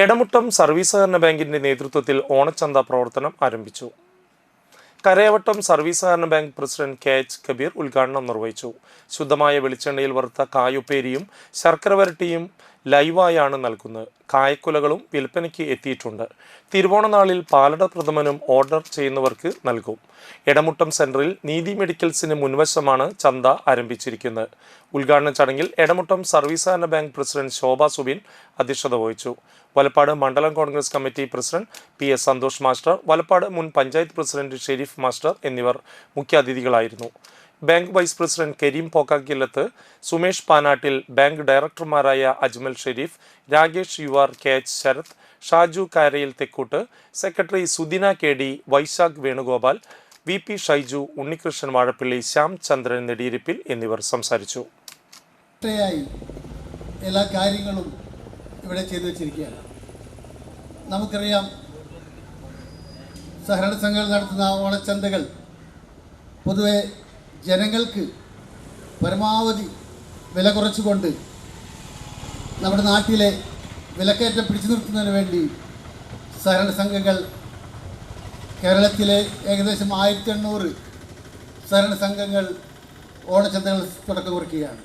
Edamuttam service സഹകരണ ബാങ്കിന്റെ നേതൃത്വത്തിൽ ഓണച്ചന്ത പ്രവർത്തനം ആരംഭിച്ചു. കരയവട്ടം സർവീസ് സഹകരണ ബാങ്ക് പ്രസിഡന്റ് KH കബീർ ഉദ്ഘാടനം നിർവഹിച്ചു. ശുദ്ധമായ വെളിച്ചെണ്ണയിൽ വറുത്ത കായുപ്പേരിയും ശർക്കര വരട്ടിയും ലൈവായാണ് നൽകുന്നത്. കായക്കുലകളും വിൽപ്പനയ്ക്ക് എത്തിയിട്ടുണ്ട്. തിരുവോണനാളിൽ പാലട പ്രഥമനും ഓർഡർ ചെയ്യുന്നവർക്ക് നൽകും. എടമുട്ടം സെന്ററിൽ നീതി മെഡിക്കൽസിന് മുൻവശമാണ് ചന്ത ആരംഭിച്ചിരിക്കുന്നത്. ഉദ്ഘാടന ചടങ്ങിൽ എടമുട്ടം സർവീസ് സഹകരണ ബാങ്ക് പ്രസിഡന്റ് ശോഭ സുബിൻ അധ്യക്ഷത വഹിച്ചു. വലപ്പാട് മണ്ഡലം Congress committee president PS Santhosh master, Valappad മുൻ പഞ്ചായത്ത് പ്രസിഡന്റ് ഷെരീഫ് മാസ്റ്റർ എന്നിവർ മുഖ്യാതിഥികളായിരുന്നു. Bank vice president Kareem Pokkakkillath, Sumesh പാനാട്ടിൽ, ബാങ്ക് ഡയറക്ടർമാരായ അജ്മൽ ഷെരീഫ്, രാകേഷ് യുവാർ, KH ശരത്, ഷാജു കാരയിൽ തെക്കൂട്ട്, secretary Sudina KD, Vaishakh Venugopal, VP Shaiju, Unnikrishnan Vazhappally, Shyam Chandran നെടിയിരിപ്പിൽ എന്നിവർ സംസാരിച്ചു. എല്ലാ കാര്യങ്ങളും ഇവിടെ ചെയ്തു വച്ചിരിക്കുകയാണ്. നമുക്കറിയാം, സഹകരണ സംഘങ്ങൾ നടത്തുന്ന ഓണച്ചന്തകൾ പൊതുവെ ജനങ്ങൾക്ക് പരമാവധി വില കുറച്ചുകൊണ്ട് നമ്മുടെ നാട്ടിലെ വിലക്കയറ്റം പിടിച്ചു നിർത്തുന്നതിന് വേണ്ടി സഹകരണ സംഘങ്ങൾ കേരളത്തിലെ ഏകദേശം 1800 സഹകരണ സംഘങ്ങൾ ഓണച്ചന്തകൾ തുടക്കം കുറിക്കുകയാണ്.